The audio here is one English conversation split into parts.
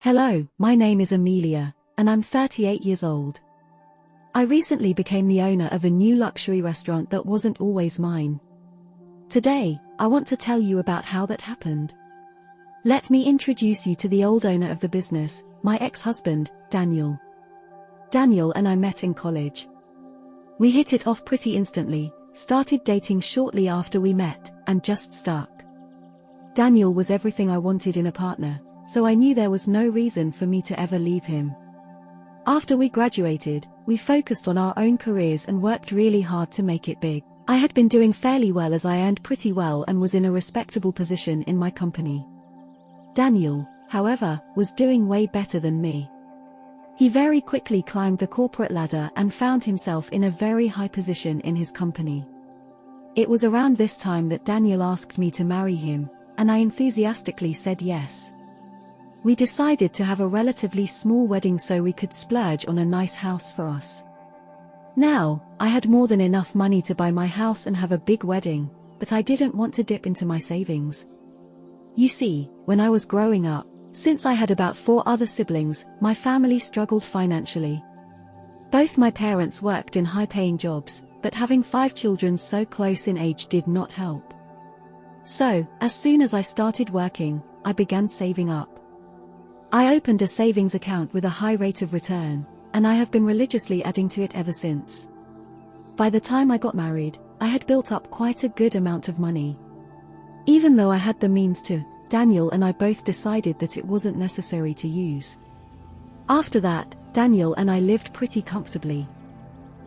Hello, my name is Amelia, and I'm 38 years old. I recently became the owner of a new luxury restaurant that wasn't always mine. Today, I want to tell you about how that happened. Let me introduce you to the old owner of the business, my ex-husband, Daniel. Daniel and I met in college. We hit it off pretty instantly, started dating shortly after we met, and just stuck. Daniel was everything I wanted in a partner, so I knew there was no reason for me to ever leave him. After we graduated, we focused on our own careers and worked really hard to make it big. I had been doing fairly well as I earned pretty well and was in a respectable position in my company. Daniel, however, was doing way better than me. He very quickly climbed the corporate ladder and found himself in a very high position in his company. It was around this time that Daniel asked me to marry him, and I enthusiastically said yes. We decided to have a relatively small wedding so we could splurge on a nice house for us. Now, I had more than enough money to buy my house and have a big wedding, but I didn't want to dip into my savings. You see, when I was growing up, since I had about 4 other siblings, my family struggled financially. Both my parents worked in high-paying jobs, but having 5 children so close in age did not help. So, as soon as I started working, I began saving up. I opened a savings account with a high rate of return, and I have been religiously adding to it ever since. By the time I got married, I had built up quite a good amount of money. Even though I had the means to, Daniel and I both decided that it wasn't necessary to use. After that, Daniel and I lived pretty comfortably.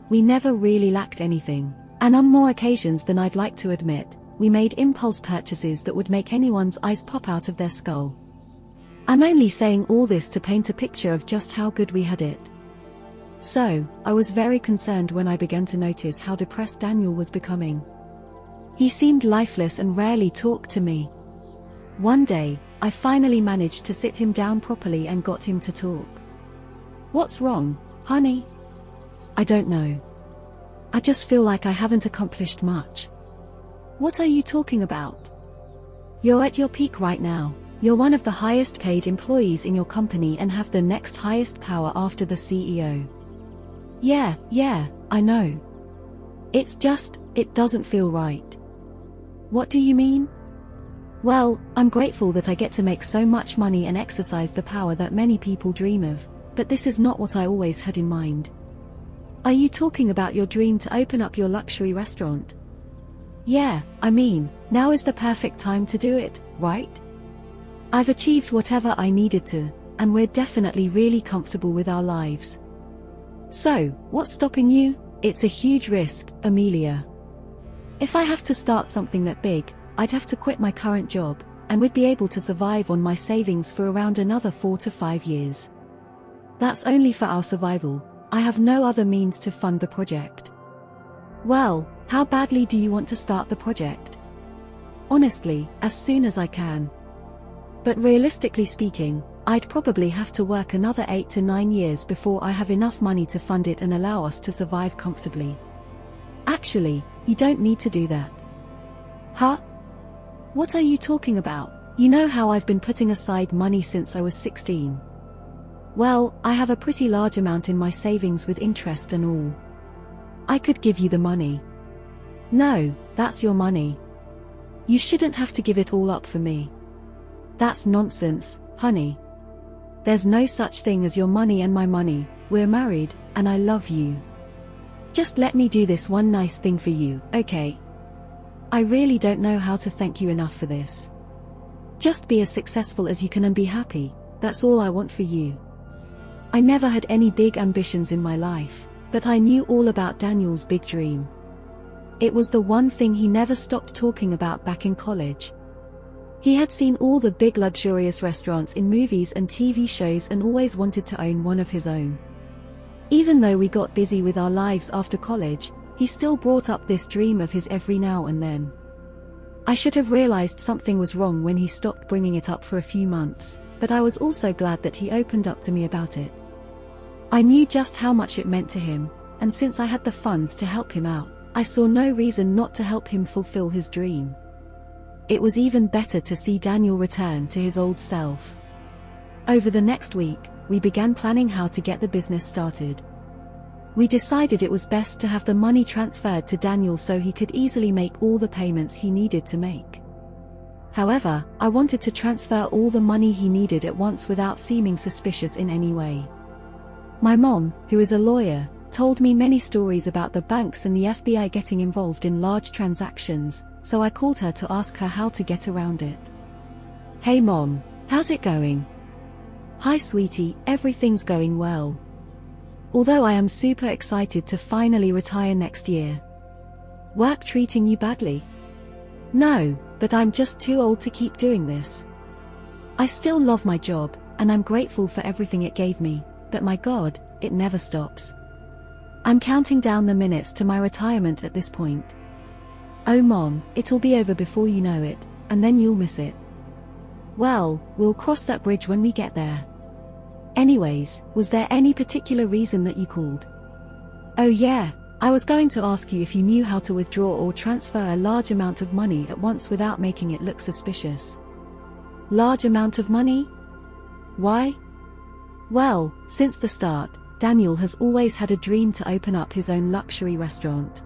We never really lacked anything, and on more occasions than I'd like to admit, we made impulse purchases that would make anyone's eyes pop out of their skull. I'm only saying all this to paint a picture of just how good we had it. So, I was very concerned when I began to notice how depressed Daniel was becoming. He seemed lifeless and rarely talked to me. One day, I finally managed to sit him down properly and got him to talk. "What's wrong, honey?" "I don't know. I just feel like I haven't accomplished much." "What are you talking about?" "You're at your peak right now. You're one of the highest paid employees in your company and have the next highest power after the CEO. Yeah, I know. It's just, it doesn't feel right." "What do you mean?" "Well, I'm grateful that I get to make so much money and exercise the power that many people dream of, but this is not what I always had in mind." "Are you talking about your dream to open up your luxury restaurant?" "Yeah, I mean, now is the perfect time to do it, right? I've achieved whatever I needed to, and we're definitely really comfortable with our lives." "So, what's stopping you?" "It's a huge risk, Amelia. If I have to start something that big, I'd have to quit my current job, and we'd be able to survive on my savings for around another 4 to 5 years. That's only for our survival. I have no other means to fund the project." "Well, how badly do you want to start the project?" "Honestly, as soon as I can. But realistically speaking, I'd probably have to work another 8 to 9 years before I have enough money to fund it and allow us to survive comfortably." "Actually, you don't need to do that." "Huh? What are you talking about? You know how I've been putting aside money since I was 16. Well, I have a pretty large amount in my savings with interest and all. I could give you the money." "No, that's your money. You shouldn't have to give it all up for me." "That's nonsense, honey. There's no such thing as your money and my money. We're married, and I love you. Just let me do this one nice thing for you, okay? I really don't know how to thank you enough for this. Just be as successful as you can and be happy. That's all I want for you." I never had any big ambitions in my life, but I knew all about Daniel's big dream. It was the one thing he never stopped talking about back in college. He had seen all the big luxurious restaurants in movies and TV shows and always wanted to own one of his own. Even though we got busy with our lives after college, he still brought up this dream of his every now and then. I should have realized something was wrong when he stopped bringing it up for a few months, but I was also glad that he opened up to me about it. I knew just how much it meant to him, and since I had the funds to help him out, I saw no reason not to help him fulfill his dream. It was even better to see Daniel return to his old self. Over the next week, we began planning how to get the business started. We decided it was best to have the money transferred to Daniel so he could easily make all the payments he needed to make. However, I wanted to transfer all the money he needed at once without seeming suspicious in any way. My mom, who is a lawyer, told me many stories about the banks and the FBI getting involved in large transactions, so I called her to ask her how to get around it. Hey Mom, how's it going? Hi sweetie, everything's going well. Although I am super excited to finally retire next year. Work treating you badly? No, but I'm just too old to keep doing this. I still love my job, and I'm grateful for everything it gave me, but my God, it never stops. I'm counting down the minutes to my retirement at this point. Oh Mom, it'll be over before you know it, and then you'll miss it. Well, we'll cross that bridge when we get there. Anyways, was there any particular reason that you called? Oh yeah, I was going to ask you if you knew how to withdraw or transfer a large amount of money at once without making it look suspicious. Large amount of money? Why? Well, since the start, Daniel has always had a dream to open up his own luxury restaurant.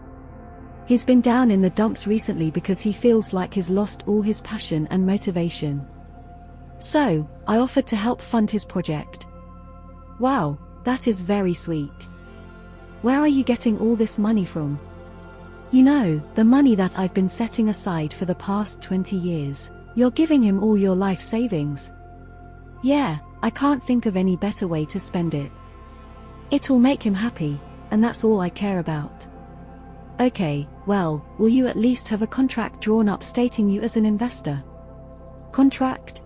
He's been down in the dumps recently because he feels like he's lost all his passion and motivation. So, I offered to help fund his project. Wow, that is very sweet. Where are you getting all this money from? You know, the money that I've been setting aside for the past 20 years. You're giving him all your life savings. Yeah, I can't think of any better way to spend it. It'll make him happy, and that's all I care about. Okay, well, will you at least have a contract drawn up stating you as an investor? Contract?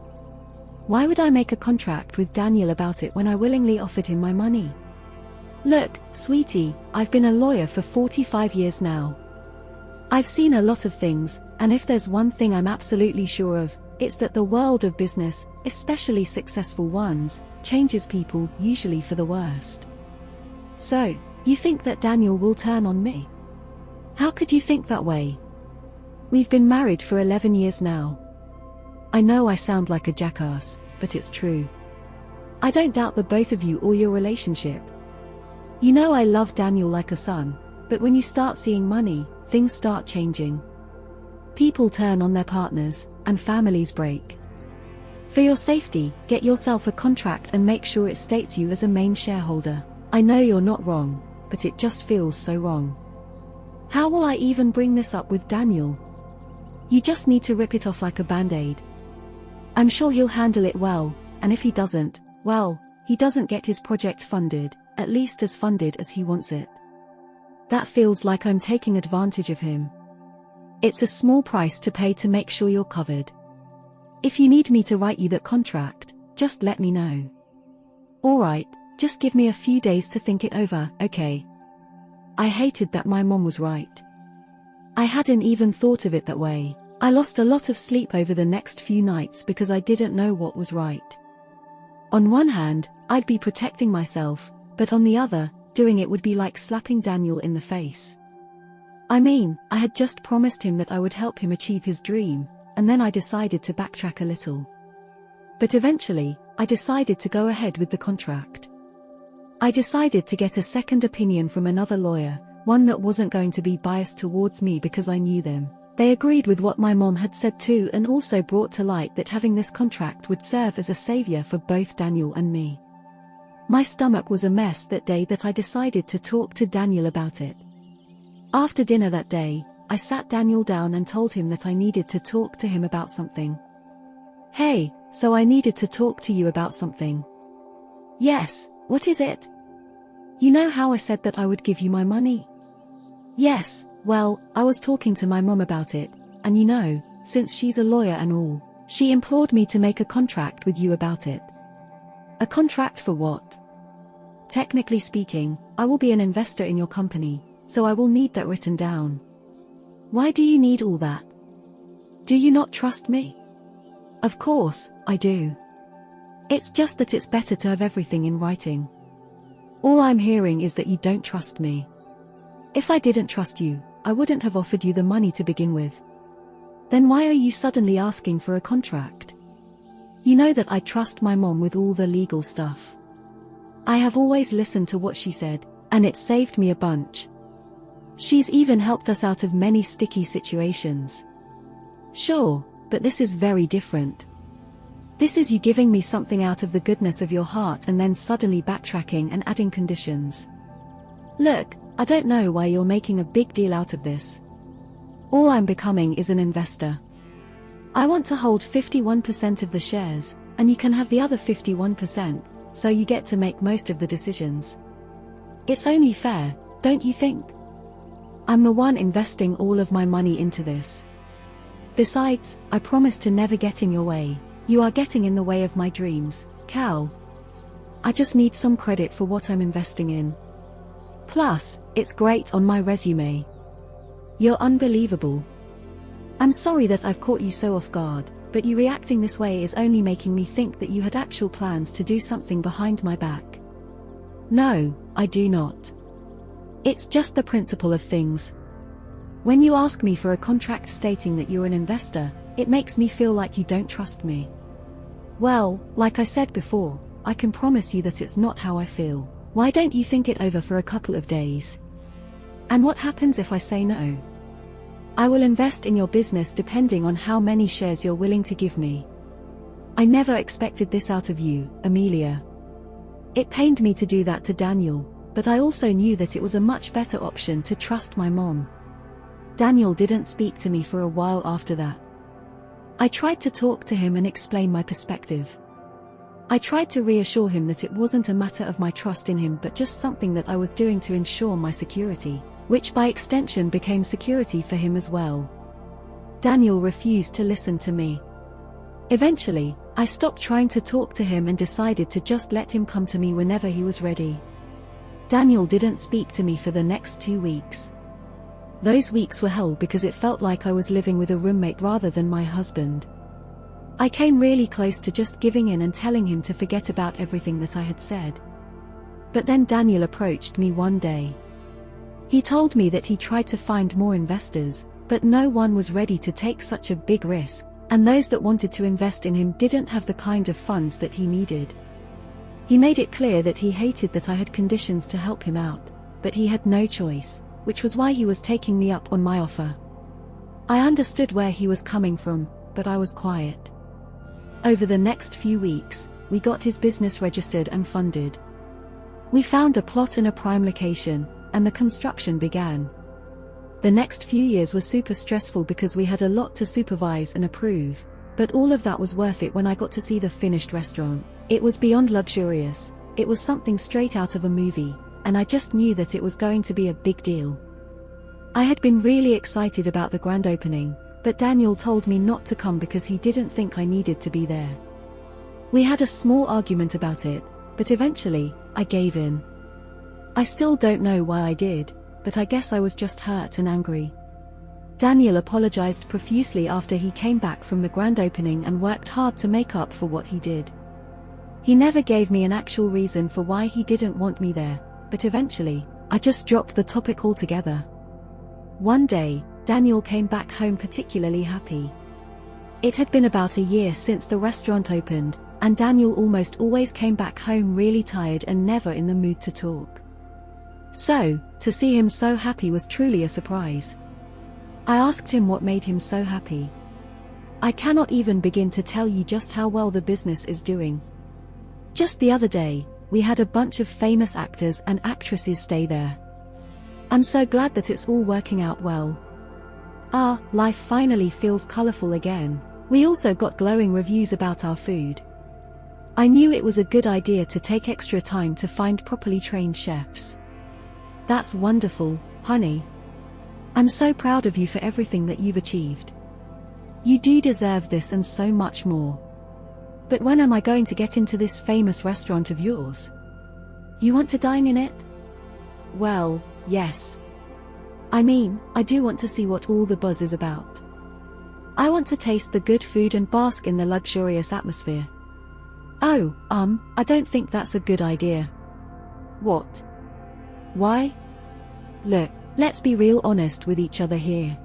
Why would I make a contract with Daniel about it when I willingly offered him my money? Look, sweetie, I've been a lawyer for 45 years now. I've seen a lot of things, and if there's one thing I'm absolutely sure of, it's that the world of business, especially successful ones, changes people, usually for the worst. So, you think that Daniel will turn on me? How could you think that way? We've been married for 11 years now. I know I sound like a jackass, but it's true. I don't doubt the both of you or your relationship. You know I love Daniel like a son, but when you start seeing money, things start changing. People turn on their partners, and families break. For your safety, get yourself a contract and make sure it states you as a main shareholder. I know you're not wrong, but it just feels so wrong. How will I even bring this up with Daniel? You just need to rip it off like a band-aid. I'm sure he'll handle it well, and if he doesn't, well, he doesn't get his project funded, at least as funded as he wants it. That feels like I'm taking advantage of him. It's a small price to pay to make sure you're covered. If you need me to write you that contract, just let me know. Alright, just give me a few days to think it over, okay? I hated that my mom was right. I hadn't even thought of it that way. I lost a lot of sleep over the next few nights because I didn't know what was right. On one hand, I'd be protecting myself, but on the other, doing it would be like slapping Daniel in the face. I mean, I had just promised him that I would help him achieve his dream, and then I decided to backtrack a little. But eventually, I decided to go ahead with the contract. I decided to get a second opinion from another lawyer, one that wasn't going to be biased towards me because I knew them. They agreed with what my mom had said too and also brought to light that having this contract would serve as a savior for both Daniel and me. My stomach was a mess that day that I decided to talk to Daniel about it. After dinner that day, I sat Daniel down and told him that I needed to talk to him about something. Hey, so I needed to talk to you about something. Yes, what is it? You know how I said that I would give you my money? Yes, well, I was talking to my mom about it, and you know, since she's a lawyer and all, she implored me to make a contract with you about it. A contract for what? Technically speaking, I will be an investor in your company, so I will need that written down. Why do you need all that? Do you not trust me? Of course, I do. It's just that it's better to have everything in writing. All I'm hearing is that you don't trust me. If I didn't trust you, I wouldn't have offered you the money to begin with. Then why are you suddenly asking for a contract? You know that I trust my mom with all the legal stuff. I have always listened to what she said, and it saved me a bunch. She's even helped us out of many sticky situations. Sure, but this is very different. This is you giving me something out of the goodness of your heart and then suddenly backtracking and adding conditions. Look, I don't know why you're making a big deal out of this. All I'm becoming is an investor. I want to hold 51% of the shares, and you can have the other 51%, so you get to make most of the decisions. It's only fair, don't you think? I'm the one investing all of my money into this. Besides, I promise to never get in your way. You are getting in the way of my dreams, Cal. I just need some credit for what I'm investing in. Plus, it's great on my resume. You're unbelievable. I'm sorry that I've caught you so off guard, but you reacting this way is only making me think that you had actual plans to do something behind my back. No, I do not. It's just the principle of things. When you ask me for a contract stating that you're an investor, it makes me feel like you don't trust me. Well, like I said before, I can promise you that it's not how I feel. Why don't you think it over for a couple of days? And what happens if I say no? I will invest in your business depending on how many shares you're willing to give me. I never expected this out of you, Amelia. It pained me to do that to Daniel, but I also knew that it was a much better option to trust my mom. Daniel didn't speak to me for a while after that. I tried to talk to him and explain my perspective. I tried to reassure him that it wasn't a matter of my trust in him but just something that I was doing to ensure my security, which by extension became security for him as well. Daniel refused to listen to me. Eventually, I stopped trying to talk to him and decided to just let him come to me whenever he was ready. Daniel didn't speak to me for the next 2 weeks. Those weeks were hell because it felt like I was living with a roommate rather than my husband. I came really close to just giving in and telling him to forget about everything that I had said. But then Daniel approached me one day. He told me that he tried to find more investors, but no one was ready to take such a big risk, and those that wanted to invest in him didn't have the kind of funds that he needed. He made it clear that he hated that I had conditions to help him out, but he had no choice, which was why he was taking me up on my offer. I understood where he was coming from, but I was quiet. Over the next few weeks, we got his business registered and funded. We found a plot in a prime location, and the construction began. The next few years were super stressful because we had a lot to supervise and approve, but all of that was worth it when I got to see the finished restaurant. It was beyond luxurious, it was something straight out of a movie, and I just knew that it was going to be a big deal. I had been really excited about the grand opening, but Daniel told me not to come because he didn't think I needed to be there. We had a small argument about it, but eventually, I gave in. I still don't know why I did, but I guess I was just hurt and angry. Daniel apologized profusely after he came back from the grand opening and worked hard to make up for what he did. He never gave me an actual reason for why he didn't want me there, but eventually, I just dropped the topic altogether. One day, Daniel came back home particularly happy. It had been about a year since the restaurant opened, and Daniel almost always came back home really tired and never in the mood to talk. So, to see him so happy was truly a surprise. I asked him what made him so happy. I cannot even begin to tell you just how well the business is doing. Just the other day, we had a bunch of famous actors and actresses stay there. I'm so glad that it's all working out well. Life finally feels colorful again. We also got glowing reviews about our food. I knew it was a good idea to take extra time to find properly trained chefs. That's wonderful, honey. I'm so proud of you for everything that you've achieved. You do deserve this and so much more. But when am I going to get into this famous restaurant of yours? You want to dine in it? Well, yes. I mean, I do want to see what all the buzz is about. I want to taste the good food and bask in the luxurious atmosphere. Oh, I don't think that's a good idea. What? Why? Look, let's be real honest with each other here.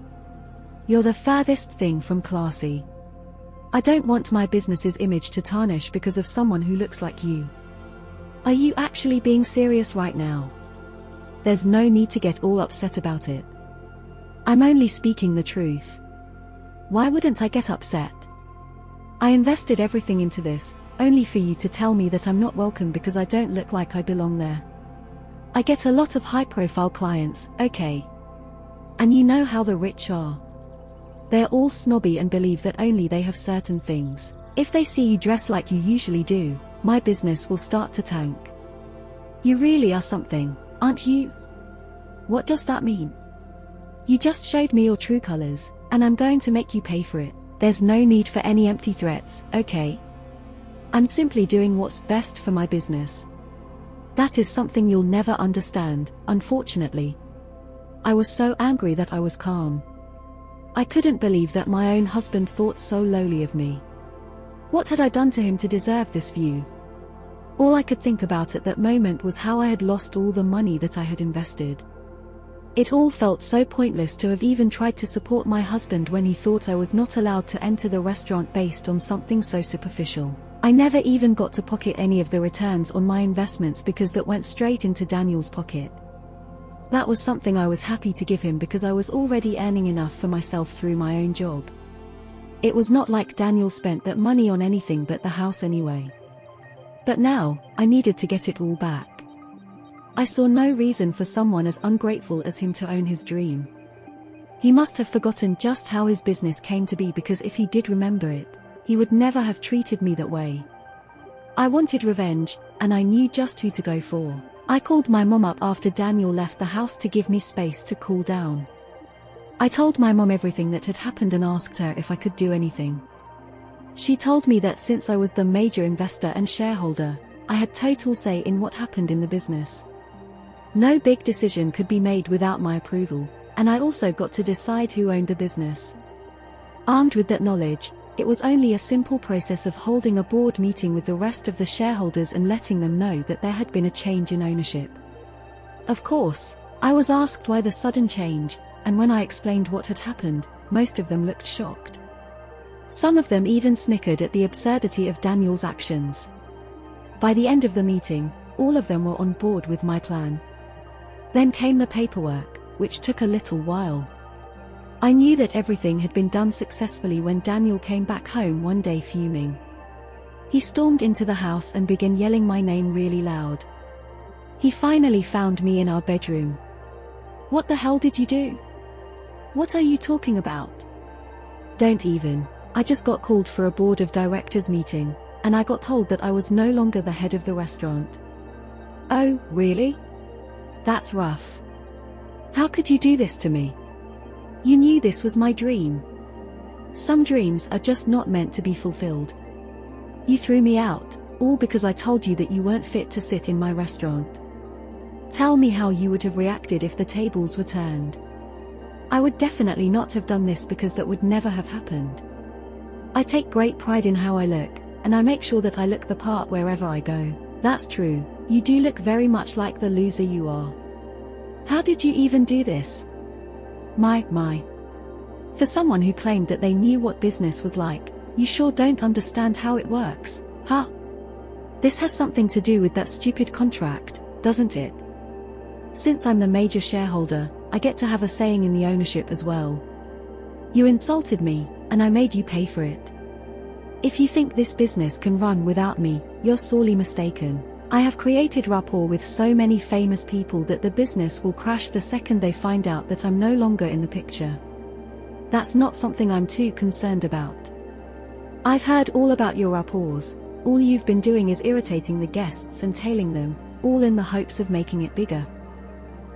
You're the furthest thing from classy. I don't want my business's image to tarnish because of someone who looks like you. Are you actually being serious right now? There's no need to get all upset about it. I'm only speaking the truth. Why wouldn't I get upset? I invested everything into this, only for you to tell me that I'm not welcome because I don't look like I belong there. I get a lot of high-profile clients, okay? And you know how the rich are. They're all snobby and believe that only they have certain things. If they see you dress like you usually do, my business will start to tank. You really are something, aren't you? What does that mean? You just showed me your true colors, and I'm going to make you pay for it. There's no need for any empty threats, okay? I'm simply doing what's best for my business. That is something you'll never understand, unfortunately. I was so angry that I was calm. I couldn't believe that my own husband thought so lowly of me. What had I done to him to deserve this view? All I could think about at that moment was how I had lost all the money that I had invested. It all felt so pointless to have even tried to support my husband when he thought I was not allowed to enter the restaurant based on something so superficial. I never even got to pocket any of the returns on my investments because that went straight into Daniel's pocket. That was something I was happy to give him because I was already earning enough for myself through my own job. It was not like Daniel spent that money on anything but the house anyway. But now, I needed to get it all back. I saw no reason for someone as ungrateful as him to own his dream. He must have forgotten just how his business came to be because if he did remember it, he would never have treated me that way. I wanted revenge, and I knew just who to go for. I called my mom up after Daniel left the house to give me space to cool down. I told my mom everything that had happened and asked her if I could do anything. She told me that since I was the major investor and shareholder, I had total say in what happened in the business. No big decision could be made without my approval, and I also got to decide who owned the business. Armed with that knowledge, it was only a simple process of holding a board meeting with the rest of the shareholders and letting them know that there had been a change in ownership. Of course, I was asked why the sudden change, and when I explained what had happened, most of them looked shocked. Some of them even snickered at the absurdity of Daniel's actions. By the end of the meeting, all of them were on board with my plan. Then came the paperwork, which took a little while. I knew that everything had been done successfully when Daniel came back home one day fuming. He stormed into the house and began yelling my name really loud. He finally found me in our bedroom. "What the hell did you do? What are you talking about?" "Don't even. I just got called for a board of directors meeting, and I got told that I was no longer the head of the restaurant." "Oh, really? That's rough. How could you do this to me? You knew this was my dream. Some dreams are just not meant to be fulfilled. You threw me out, all because I told you that you weren't fit to sit in my restaurant. Tell me how you would have reacted if the tables were turned." "I would definitely not have done this because that would never have happened. I take great pride in how I look, and I make sure that I look the part wherever I go." "That's true, you do look very much like the loser you are. How did you even do this?" My. For someone who claimed that they knew what business was like, you sure don't understand how it works, huh? This has something to do with that stupid contract, doesn't it? Since I'm the major shareholder, I get to have a saying in the ownership as well. You insulted me, and I made you pay for it. If you think this business can run without me, you're sorely mistaken. I have created rapport with so many famous people that the business will crash the second they find out that I'm no longer in the picture. That's not something I'm too concerned about. I've heard all about your rapports. All you've been doing is irritating the guests and tailing them, all in the hopes of making it bigger.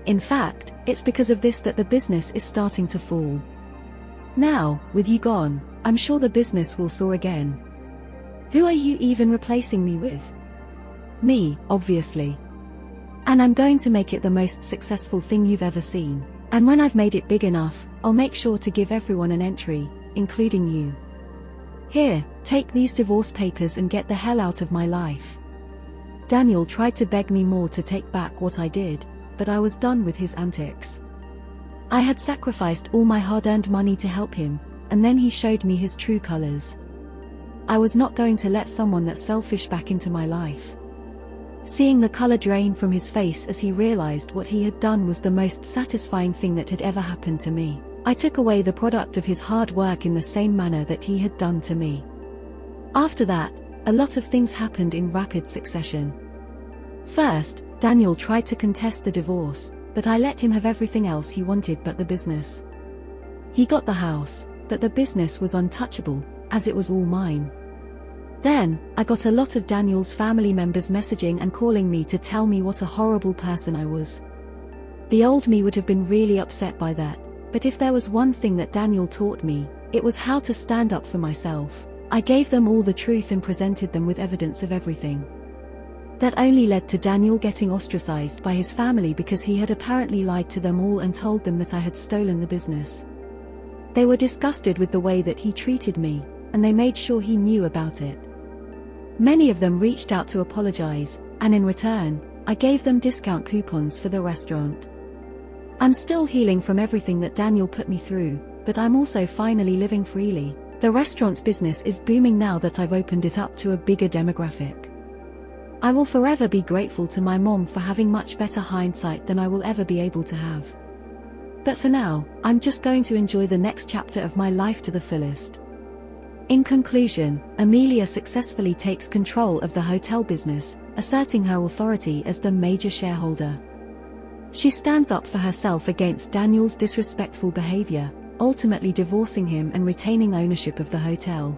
In fact, it's because of this that the business is starting to fall. Now, with you gone, I'm sure the business will soar again. Who are you even replacing me with? Me, obviously. And I'm going to make it the most successful thing you've ever seen. And when I've made it big enough, I'll make sure to give everyone an entry, including you. Here, take these divorce papers and get the hell out of my life." Daniel tried to beg me more to take back what I did, but I was done with his antics. I had sacrificed all my hard-earned money to help him, and then he showed me his true colors. I was not going to let someone that selfish back into my life. Seeing the color drain from his face as he realized what he had done was the most satisfying thing that had ever happened to me. I took away the product of his hard work in the same manner that he had done to me. After that, a lot of things happened in rapid succession. First, Daniel tried to contest the divorce, but I let him have everything else he wanted but the business. He got the house, but the business was untouchable, as it was all mine. Then, I got a lot of Daniel's family members messaging and calling me to tell me what a horrible person I was. The old me would have been really upset by that, but if there was one thing that Daniel taught me, it was how to stand up for myself. I gave them all the truth and presented them with evidence of everything. That only led to Daniel getting ostracized by his family because he had apparently lied to them all and told them that I had stolen the business. They were disgusted with the way that he treated me, and they made sure he knew about it. Many of them reached out to apologize, and in return, I gave them discount coupons for the restaurant. I'm still healing from everything that Daniel put me through, but I'm also finally living freely. The restaurant's business is booming now that I've opened it up to a bigger demographic. I will forever be grateful to my mom for having much better hindsight than I will ever be able to have. But for now, I'm just going to enjoy the next chapter of my life to the fullest. In conclusion, Amelia successfully takes control of the hotel business, asserting her authority as the major shareholder. She stands up for herself against Daniel's disrespectful behavior, ultimately divorcing him and retaining ownership of the hotel.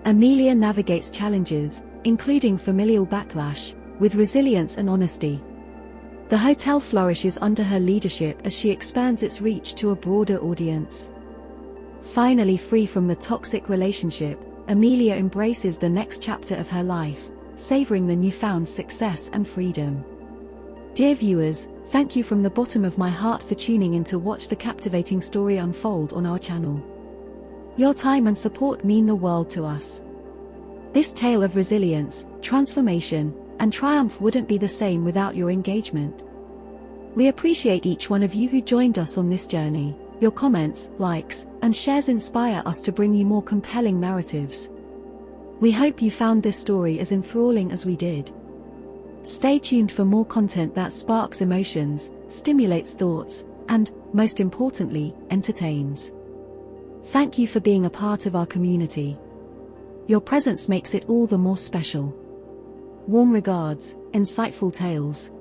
Amelia navigates challenges, including familial backlash, with resilience and honesty. The hotel flourishes under her leadership as she expands its reach to a broader audience. Finally free from the toxic relationship, Amelia embraces the next chapter of her life, savoring the newfound success and freedom. Dear viewers, thank you from the bottom of my heart for tuning in to watch the captivating story unfold on our channel. Your time and support mean the world to us. This tale of resilience, transformation, and triumph wouldn't be the same without your engagement. We appreciate each one of you who joined us on this journey. Your comments, likes, and shares inspire us to bring you more compelling narratives. We hope you found this story as enthralling as we did. Stay tuned for more content that sparks emotions, stimulates thoughts, and, most importantly, entertains. Thank you for being a part of our community. Your presence makes it all the more special. Warm regards, Insightful Tales.